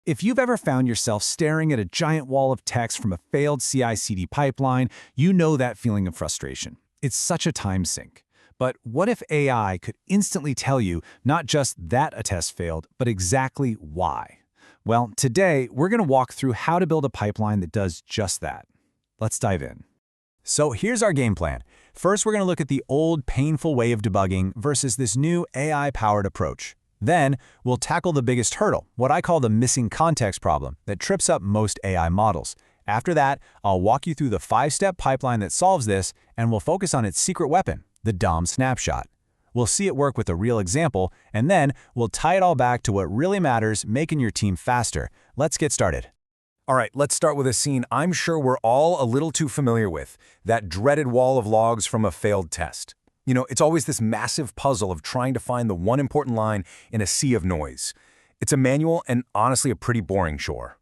If you've ever found yourself staring at a giant wall of text from a failed CI/CD pipeline, you know that feeling of frustration. It's such a time sink. But what if AI could instantly tell you not just that a test failed, but exactly why? Well, today, we're going to walk through how to build a pipeline that does just that. Let's dive in. So here's our game plan. First, we're going to look at the old, painful way of debugging versus this new AI-powered approach. Then, we'll tackle the biggest hurdle, what I call the missing context problem that trips up most AI models. After that, I'll walk you through the 5-step pipeline that solves this, and we'll focus on its secret weapon, the DOM snapshot. We'll see it work with a real example, and then we'll tie it all back to what really matters, making your team faster. Let's get started. All right, let's start with a scene I'm sure we're all a little too familiar with, that dreaded wall of logs from a failed test. You know, it's always this massive puzzle of trying to find the one important line in a sea of noise. It's a manual and honestly a pretty boring chore.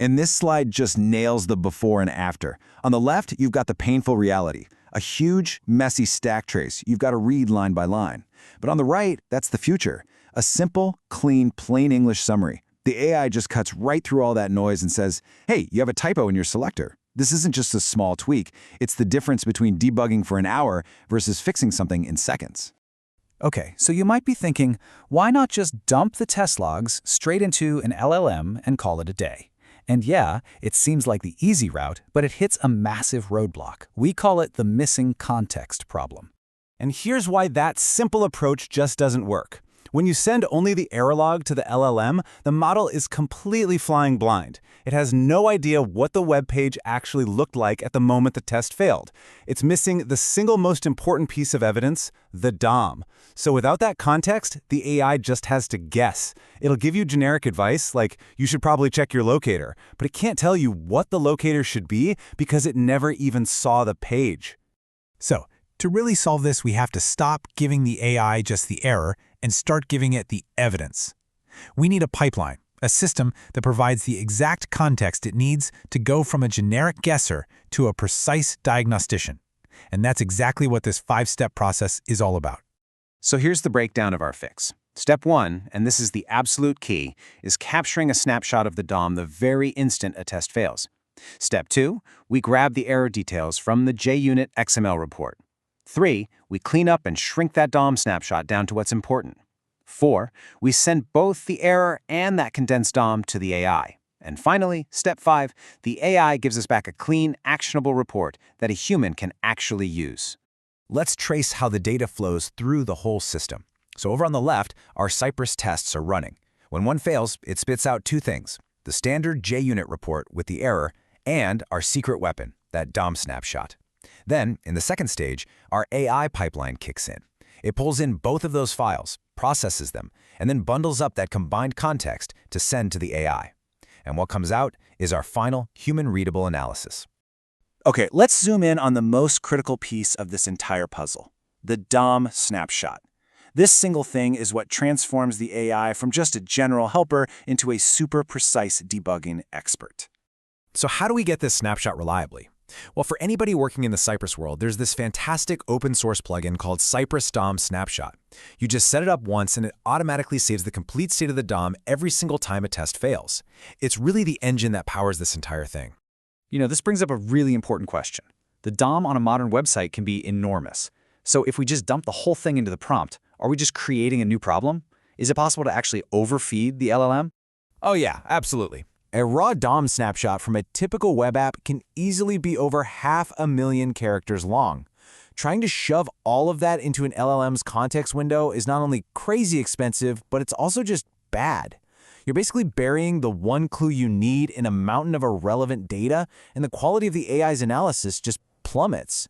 And this slide just nails the before and after. On the left, you've got the painful reality, a huge, messy stack trace you've got to read line by line. But on the right, that's the future, a simple, clean, plain English summary. The AI just cuts right through all that noise and says, hey, you have a typo in your selector. This isn't just a small tweak, it's the difference between debugging for an hour versus fixing something in seconds. Okay, so you might be thinking, why not just dump the test logs straight into an LLM and call it a day? And yeah, it seems like the easy route, but it hits a massive roadblock. We call it the missing context problem. And here's why that simple approach just doesn't work. When you send only the error log to the LLM, the model is completely flying blind. It has no idea what the web page actually looked like at the moment the test failed. It's missing the single most important piece of evidence, the DOM. So without that context, the AI just has to guess. It'll give you generic advice like, you should probably check your locator, but it can't tell you what the locator should be because it never even saw the page. So, to really solve this, we have to stop giving the AI just the error and start giving it the evidence. We need a pipeline, a system that provides the exact context it needs to go from a generic guesser to a precise diagnostician. And that's exactly what this 5-step process is all about. So here's the breakdown of our fix. Step 1, and this is the absolute key, is capturing a snapshot of the DOM the very instant a test fails. Step 2, we grab the error details from the JUnit XML report. 3, we clean up and shrink that DOM snapshot down to what's important. 4, we send both the error and that condensed DOM to the AI. And finally, step 5, the AI gives us back a clean, actionable report that a human can actually use. Let's trace how the data flows through the whole system. So over on the left, our Cypress tests are running. When one fails, it spits out 2 things, the standard JUnit report with the error and our secret weapon, that DOM snapshot. Then, in the second stage, our AI pipeline kicks in. It pulls in both of those files, processes them, and then bundles up that combined context to send to the AI. And what comes out is our final human-readable analysis. Okay, let's zoom in on the most critical piece of this entire puzzle, the DOM snapshot. This single thing is what transforms the AI from just a general helper into a super precise debugging expert. So how do we get this snapshot reliably? Well, for anybody working in the Cypress world, there's this fantastic open source plugin called Cypress DOM Snapshot. You just set it up once and it automatically saves the complete state of the DOM every single time a test fails. It's really the engine that powers this entire thing. You know, this brings up a really important question. The DOM on a modern website can be enormous. So if we just dump the whole thing into the prompt, are we just creating a new problem? Is it possible to actually overfeed the LLM? Oh yeah, absolutely. A raw DOM snapshot from a typical web app can easily be over 500,000 characters long. Trying to shove all of that into an LLM's context window is not only crazy expensive, but it's also just bad. You're basically burying the one clue you need in a mountain of irrelevant data, and the quality of the AI's analysis just plummets.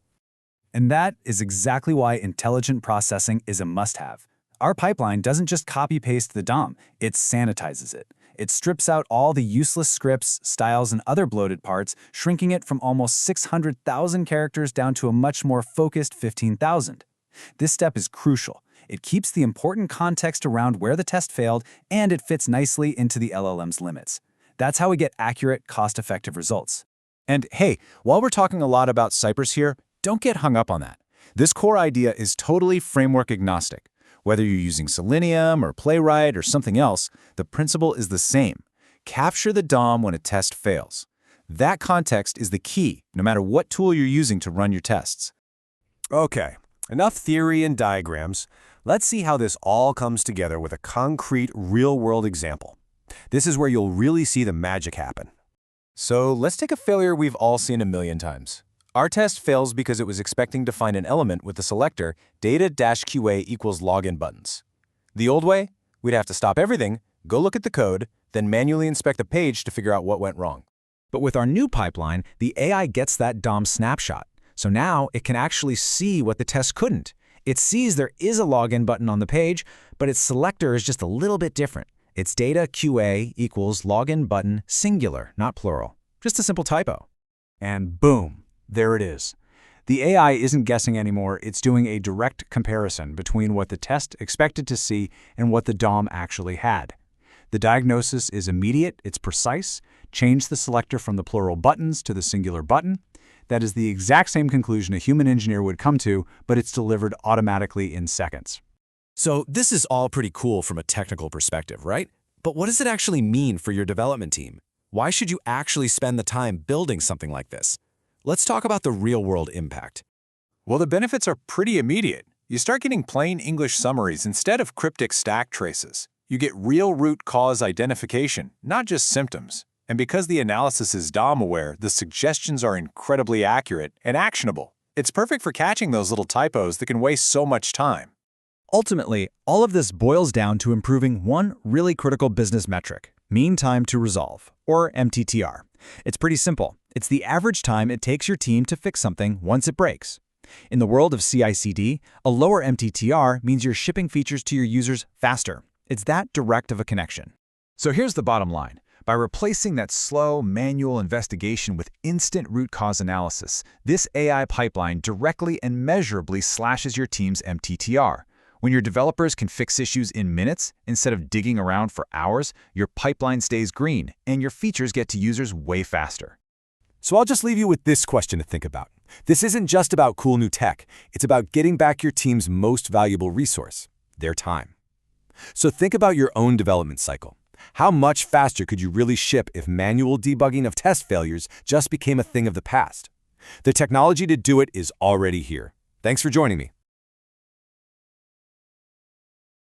And that is exactly why intelligent processing is a must-have. Our pipeline doesn't just copy-paste the DOM, it sanitizes it. It strips out all the useless scripts, styles, and other bloated parts, shrinking it from almost 600,000 characters down to a much more focused 15,000. This step is crucial. It keeps the important context around where the test failed, and it fits nicely into the LLM's limits. That's how we get accurate, cost-effective results. And hey, while we're talking a lot about Cypress here, don't get hung up on that. This core idea is totally framework agnostic. Whether you're using Selenium or Playwright or something else, the principle is the same. Capture the DOM when a test fails. That context is the key, no matter what tool you're using to run your tests. Okay, enough theory and diagrams. Let's see how this all comes together with a concrete, real-world example. This is where you'll really see the magic happen. So let's take a failure we've all seen a million times. Our test fails because it was expecting to find an element with the selector data-QA equals login buttons. The old way? We'd have to stop everything, go look at the code, then manually inspect the page to figure out what went wrong. But with our new pipeline, the AI gets that DOM snapshot. So now it can actually see what the test couldn't. It sees there is a login button on the page, but its selector is just a little bit different. It's data QA equals login button singular, not plural. Just a simple typo. And boom, there it is. The AI isn't guessing anymore, it's doing a direct comparison between what the test expected to see and what the DOM actually had. The diagnosis is immediate, it's precise. Change the selector from the plural buttons to the singular button. That is the exact same conclusion a human engineer would come to, but it's delivered automatically in seconds. So this is all pretty cool from a technical perspective, right? But what does it actually mean for your development team? Why should you actually spend the time building something like this? Let's talk about the real-world impact. Well, the benefits are pretty immediate. You start getting plain English summaries instead of cryptic stack traces. You get real root cause identification, not just symptoms. And because the analysis is DOM-aware, the suggestions are incredibly accurate and actionable. It's perfect for catching those little typos that can waste so much time. Ultimately, all of this boils down to improving one really critical business metric, mean time to resolve, or MTTR. It's pretty simple. It's the average time it takes your team to fix something once it breaks. In the world of CI/CD, a lower MTTR means you're shipping features to your users faster. It's that direct of a connection. So here's the bottom line. By replacing that slow, manual investigation with instant root cause analysis, this AI pipeline directly and measurably slashes your team's MTTR. When your developers can fix issues in minutes instead of digging around for hours, your pipeline stays green and your features get to users way faster. So I'll just leave you with this question to think about. This isn't just about cool new tech. It's about getting back your team's most valuable resource, their time. So think about your own development cycle. How much faster could you really ship if manual debugging of test failures just became a thing of the past? The technology to do it is already here. Thanks for joining me.